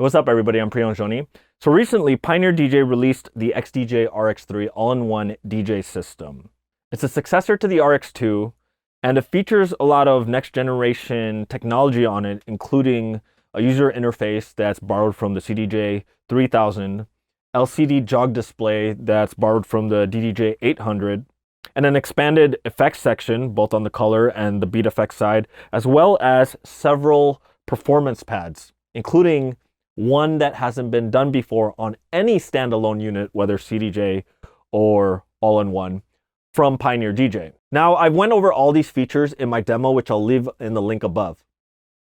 What's up, everybody? I'm Priyanjoni. So recently, Pioneer DJ released the XDJ-RX3 all-in-one DJ system. It's a successor to the RX2, and it features a lot of next-generation technology on it, including a user interface that's borrowed from the CDJ-3000, LCD jog display that's borrowed from the DJ-800, and an expanded effects section, both on the color and the beat effects side, as well as several performance pads, including one that hasn't been done before on any standalone unit, whether CDJ or all-in-one, from Pioneer DJ. Now, I went over all these features in my demo, which I'll leave in the link above.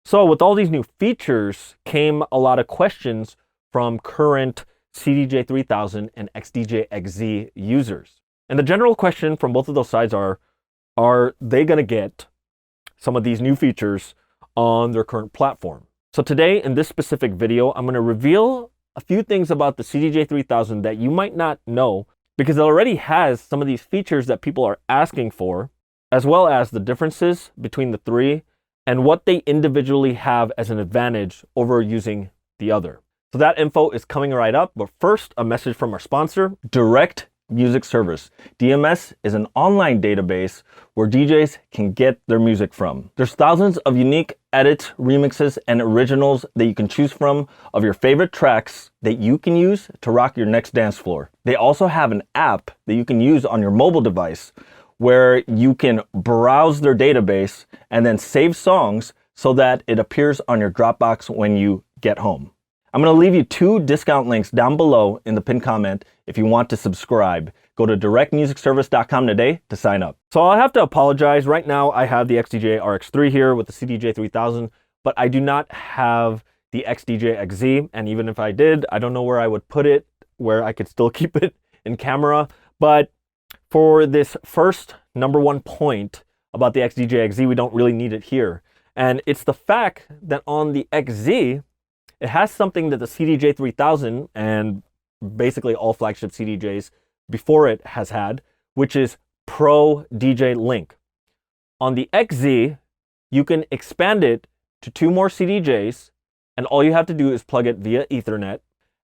So with all these new features came a lot of questions from current CDJ-3000 and XDJ-XZ users. And the general question from both of those sides are they going to get some of these new features on their current platform? So today, in this specific video, I'm going to reveal a few things about the CDJ-3000 that you might not know, because it already has some of these features that people are asking for, as well as the differences between the three and what they individually have as an advantage over using the other. So that info is coming right up, but first, a message from our sponsor, Direct Music Service. DMS is an online database where DJs can get their music from. There's thousands of unique edits, remixes, and originals that you can choose from of your favorite tracks that you can use to rock your next dance floor. They also have an app that you can use on your mobile device where you can browse their database and then save songs so that it appears on your Dropbox when you get home. I'm going to leave you 2 discount links down below in the pinned comment if you want to subscribe. Go to directmusicservice.com today to sign up. So I'll have to apologize. Right now, I have the XDJ-RX3 here with the CDJ-3000, but I do not have the XDJ-XZ. And even if I did, I don't know where I would put it, where I could still keep it in camera. But for this first #1 point about the XDJ-XZ, we don't really need it here. And it's the fact that on the XZ, it has something that the CDJ-3000 and basically all flagship CDJs before it has had, which is Pro DJ Link. On the XZ, you can expand it to 2 more CDJs, and all you have to do is plug it via Ethernet,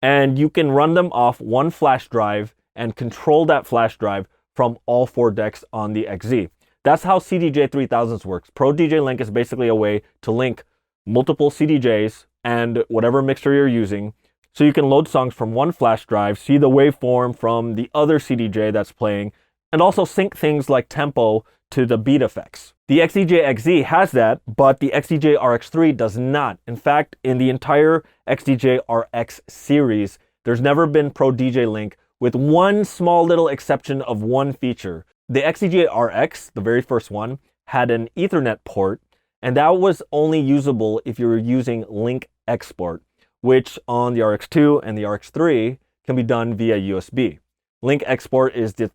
and you can run them off one flash drive and control that flash drive from all 4 decks on the XZ. That's how CDJ-3000s works. Pro DJ Link is basically a way to link multiple CDJs and whatever mixer you're using, so you can load songs from one flash drive, see the waveform from the other CDJ that's playing, and also sync things like tempo to the beat effects. The XDJ-XZ has that, but the XDJ-RX3 does not. In fact, in the entire XDJ-RX series, there's never been Pro DJ Link, with one small little exception of one feature. The XDJ-RX, the very first one, had an Ethernet port, and that was only usable if you were using link export, which on the RX2 and the RX3 can be done via USB. Link export is the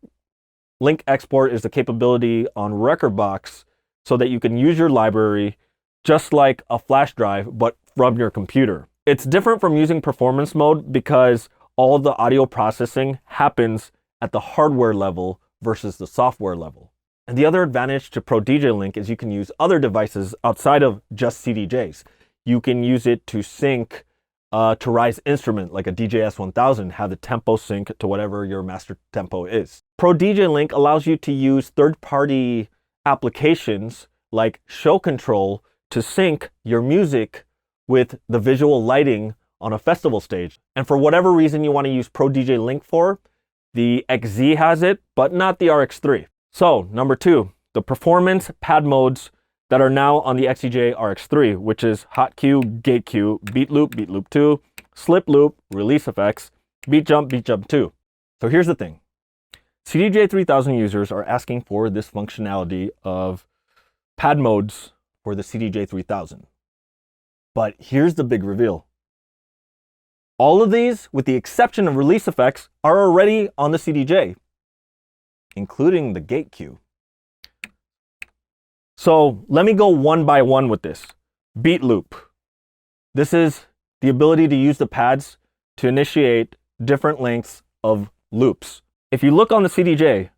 capability on Rekordbox so that you can use your library just like a flash drive, but from your computer. It's different from using performance mode because all the audio processing happens at the hardware level versus the software level. And the other advantage to Pro DJ Link is you can use other devices outside of just CDJs. You can use it to sync to Rise instrument like a DJS-1000, have the tempo sync to whatever your master tempo is. Pro DJ Link allows you to use third-party applications like Show Control to sync your music with the visual lighting on a festival stage. And for whatever reason you want to use Pro DJ Link for, the XZ has it, but not the RX3. So, #2, the performance pad modes that are now on the XDJ-RX3, which is Hot Cue, Gate Cue, Beat Loop 2, Slip Loop, Release Effects, Beat Jump 2. So here's the thing. CDJ-3000 users are asking for this functionality of pad modes for the CDJ-3000. But here's the big reveal. All of these, with the exception of Release Effects, are already on the CDJ, including the Gate Cue. So let me go one by one with this. Beat Loop. This is the ability to use the pads to initiate different lengths of loops. If you look on the CDJ,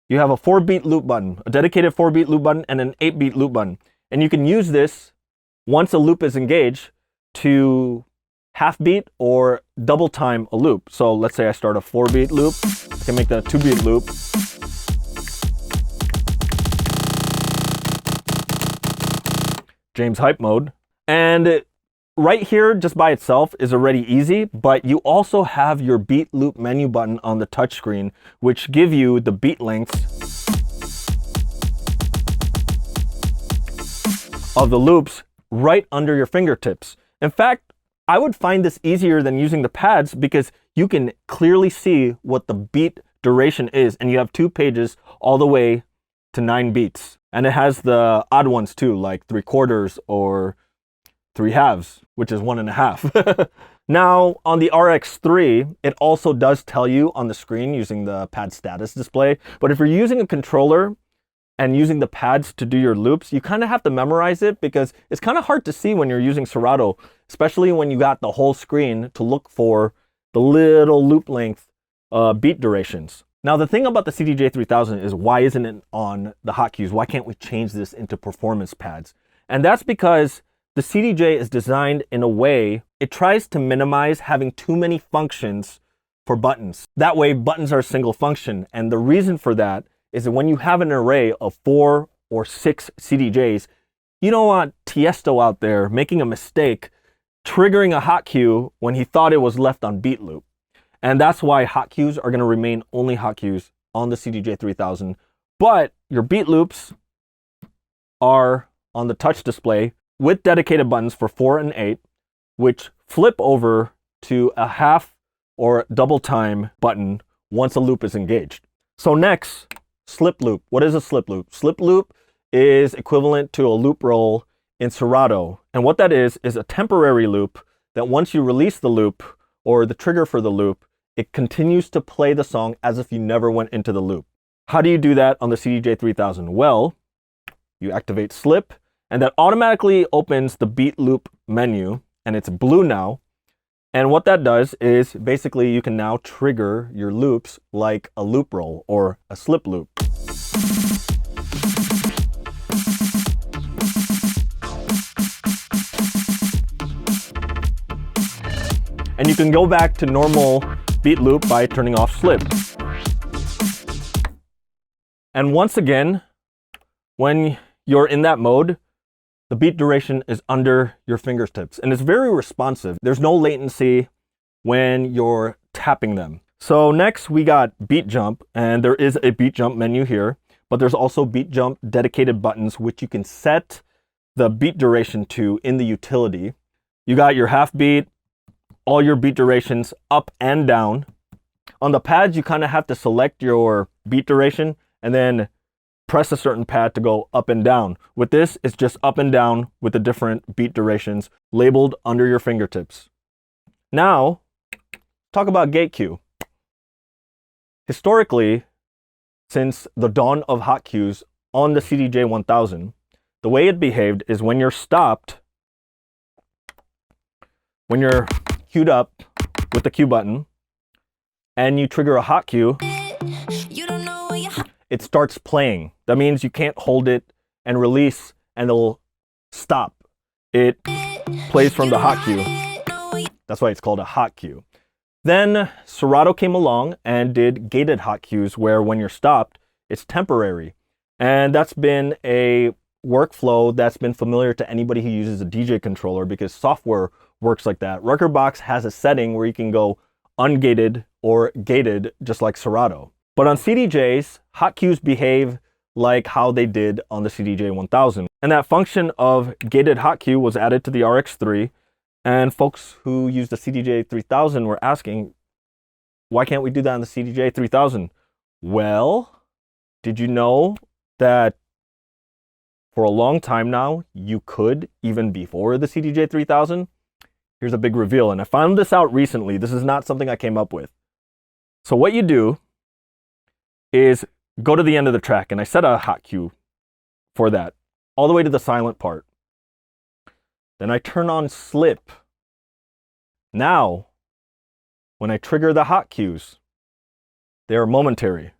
you have a 4-beat loop button, a dedicated 4-beat loop button, and an 8-beat loop button. And you can use this once a loop is engaged to half beat or double time a loop. So let's say I start a 4-beat loop, I can make that a 2-beat loop. James hype mode. And right here, just by itself, is already easy, but you also have your beat loop menu button on the touchscreen, which give you the beat lengths of the loops right under your fingertips. In fact, I would find this easier than using the pads because you can clearly see what the beat duration is, and you have 2 pages all the way to 9 beats. And it has the odd ones too, like 3/4 or 3/2, which is 1.5. Now, on the RX3, it also does tell you on the screen using the pad status display, but if you're using a controller and using the pads to do your loops, you kind of have to memorize it because it's kind of hard to see when you're using Serato, especially when you got the whole screen to look for the little loop length beat durations. Now, the thing about the CDJ-3000 is, why isn't it on the hotkeys? Why can't we change this into performance pads? And that's because the CDJ is designed in a way, it tries to minimize having too many functions for buttons. That way, buttons are a single function. And the reason for that is that when you have an array of 4 or 6 CDJs, you don't want Tiesto out there making a mistake, triggering a hot cue when he thought it was left on beat loop. And that's why hot cues are going to remain only hot cues on the CDJ-3000. But your beat loops are on the touch display with dedicated buttons for 4 and 8, which flip over to a half or double time button once a loop is engaged. So next, slip loop. What is a slip loop? Slip loop is equivalent to a loop roll in Serato. And what that is a temporary loop that once you release the loop or the trigger for the loop, it continues to play the song as if you never went into the loop. How do you do that on the CDJ-3000? Well, you activate slip, and that automatically opens the beat loop menu, and it's blue now. And what that does is basically you can now trigger your loops like a loop roll or a slip loop. And you can go back to normal beat loop by turning off slip. And once again, when you're in that mode, the beat duration is under your fingertips and it's very responsive. There's no latency when you're tapping them. So next we got beat jump, and there is a beat jump menu here, but there's also beat jump dedicated buttons which you can set the beat duration to in the utility. You got your half beat, all your beat durations up and down. On the pads, you kind of have to select your beat duration and then press a certain pad to go up and down. With this, it's just up and down with the different beat durations labeled under your fingertips. Now, talk about gate cue. Historically, since the dawn of hot cues on the CDJ-1000, the way it behaved is when you're stopped, when you're queued up with the cue button and you trigger a hot cue, it starts playing. That means you can't hold it and release and it'll stop. It plays from the hot cue. That's why it's called a hot cue. Then Serato came along and did gated hot cues where when you're stopped, it's temporary. And that's been a workflow that's been familiar to anybody who uses a DJ controller because software works like that. Rekordbox has a setting where you can go ungated or gated just like Serato. But on CDJs, hot cues behave like how they did on the CDJ-1000. And that function of gated hot cue was added to the RX3. And folks who use the CDJ-3000 were asking, why can't we do that on the CDJ-3000? Well, did you know that for a long time now, you could, even before the CDJ-3000? Here's a big reveal, and I found this out recently. This is not something I came up with. So what you do is go to the end of the track, and I set a hot cue for that, all the way to the silent part. Then I turn on slip. Now, when I trigger the hot cues, they are momentary.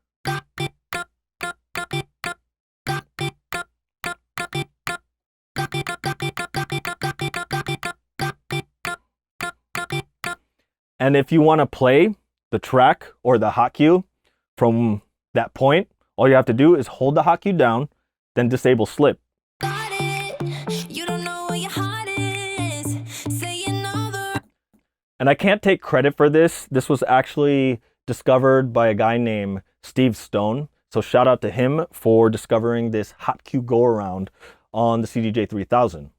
And if you want to play the track or the hot cue from that point, all you have to do is hold the hot cue down, then disable slip. And I can't take credit for this. This was actually discovered by a guy named Steve Stone. So shout out to him for discovering this hot cue go around on the CDJ-3000.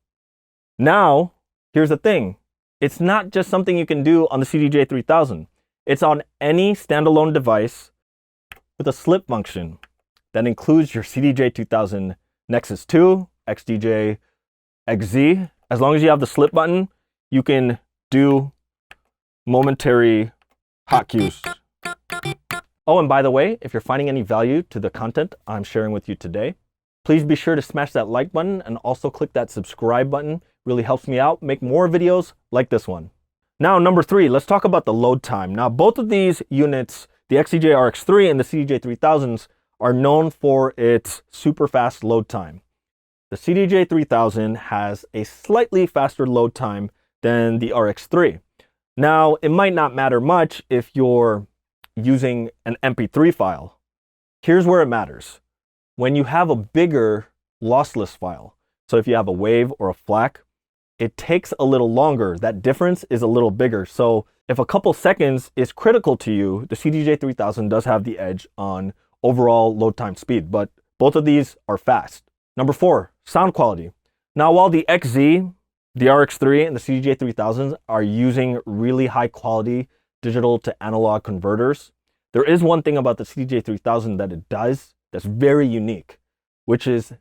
Now, here's the thing. It's not just something you can do on the CDJ-3000. It's on any standalone device with a slip function that includes your CDJ-2000 Nexus 2, XDJ, XZ. As long as you have the slip button, you can do momentary hot cues. Oh, and by the way, if you're finding any value to the content I'm sharing with you today, please be sure to smash that like button and also click that subscribe button. Really helps me out make more videos like this one. Now, number 3, let's talk about the load time. Now, both of these units, the XDJ-RX3 and the CDJ-3000s, are known for its super fast load time. The CDJ-3000 has a slightly faster load time than the RX3. Now, it might not matter much if you're using an MP3 file. Here's where it matters. When you have a bigger lossless file, so if you have a wave or a FLAC, it takes a little longer. That difference is a little bigger. So if a couple seconds is critical to you, the CDJ-3000 does have the edge on overall load time speed, but both of these are fast. Number 4, sound quality. Now, while the XZ, the RX3, and the CDJ-3000s are using really high quality digital to analog converters, there is one thing about the CDJ-3000 that it does that's very unique, which is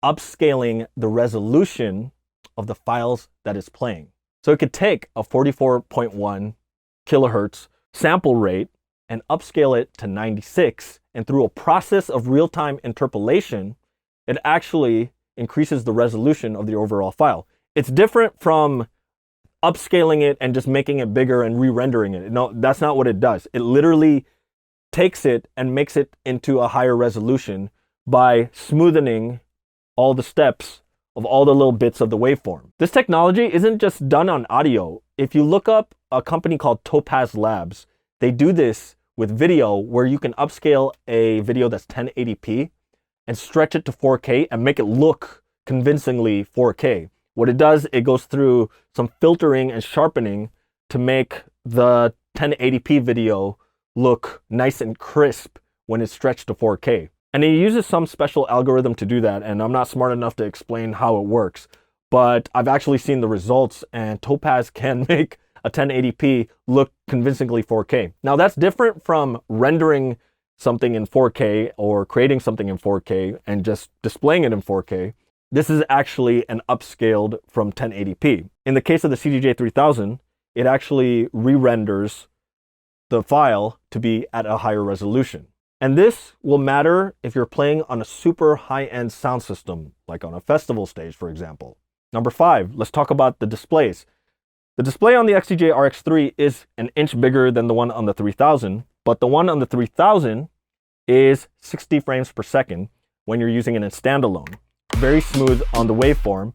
upscaling the resolution of the files that it's playing. So it could take a 44.1 kilohertz sample rate and upscale it to 96, and through a process of real-time interpolation, it actually increases the resolution of the overall file. It's different from upscaling it and just making it bigger and re-rendering it. No, that's not what it does. It literally takes it and makes it into a higher resolution by smoothing all the steps of all the little bits of the waveform. This technology isn't just done on audio. If you look up a company called Topaz Labs, they do this with video where you can upscale a video that's 1080p and stretch it to 4K and make it look convincingly 4K. What it does, it goes through some filtering and sharpening to make the 1080p video look nice and crisp when it's stretched to 4K. And it uses some special algorithm to do that, and I'm not smart enough to explain how it works, but I've actually seen the results, and Topaz can make a 1080p look convincingly 4K. Now, that's different from rendering something in 4K or creating something in 4K and just displaying it in 4K. This is actually an upscaled from 1080p. In the case of the CDJ-3000, it actually re-renders the file to be at a higher resolution. And this will matter if you're playing on a super high-end sound system, like on a festival stage, for example. Number 5, let's talk about the displays. The display on the XDJ-RX3 is an inch bigger than the one on the 3000, but the one on the 3000 is 60 frames per second when you're using it in standalone. Very smooth on the waveform.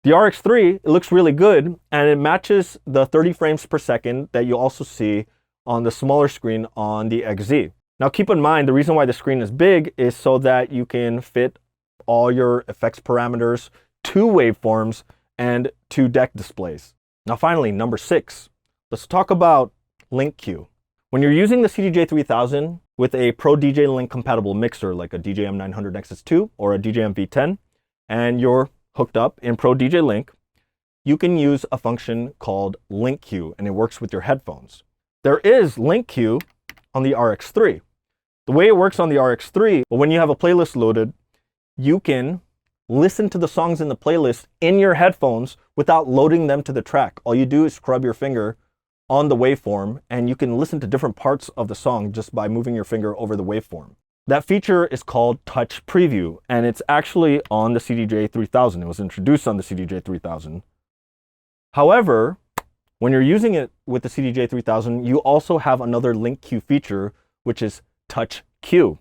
The RX3, it looks really good, and it matches the 30 frames per second that you also see on the smaller screen on the XZ. Now, keep in mind, the reason why the screen is big is so that you can fit all your effects parameters, 2 waveforms, and 2 deck displays. Now, finally, number 6, let's talk about link queue. When you're using the CDJ-3000 with a Pro DJ Link compatible mixer like a DJM-900NXS2 or a DJM-V10, and you're hooked up in Pro DJ Link, you can use a function called link queue, and it works with your headphones. There is link queue on the RX3. The way it works on the RX3, when you have a playlist loaded, you can listen to the songs in the playlist in your headphones without loading them to the track. All you do is scrub your finger on the waveform, and you can listen to different parts of the song just by moving your finger over the waveform. That feature is called Touch Preview, and it's actually on the CDJ-3000. It was introduced on the CDJ-3000. However, when you're using it with the CDJ-3000, you also have another link queue feature, which is Touch Queue.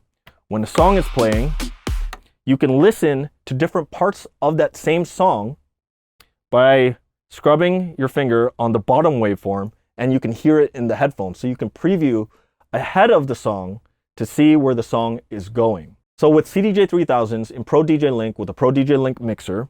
When a song is playing, you can listen to different parts of that same song by scrubbing your finger on the bottom waveform and you can hear it in the headphones. So you can preview ahead of the song to see where the song is going. So with CDJ-3000s in Pro DJ Link with a Pro DJ Link mixer,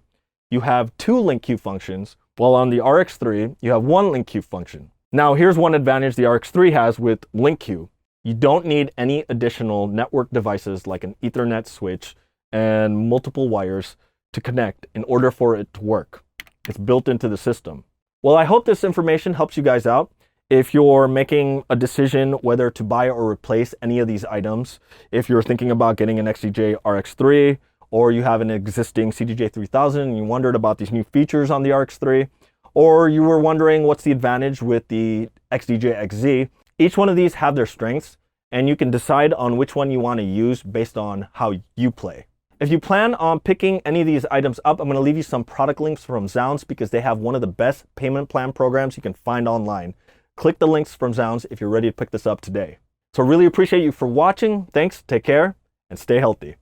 you have 2 link queue functions, while on the RX3, you have 1 link queue function. Now here's one advantage the RX3 has with link queue. You don't need any additional network devices like an Ethernet switch and multiple wires to connect in order for it to work. It's built into the system. Well, I hope this information helps you guys out. If you're making a decision whether to buy or replace any of these items, if you're thinking about getting an XDJ-RX3, or you have an existing CDJ-3000 and you wondered about these new features on the RX3, or you were wondering what's the advantage with the XDJ-XZ, each one of these have their strengths, and you can decide on which one you want to use based on how you play. If you plan on picking any of these items up, I'm going to leave you some product links from Zounds because they have one of the best payment plan programs you can find online. Click the links from Zounds if you're ready to pick this up today. So really appreciate you for watching. Thanks, take care, and stay healthy.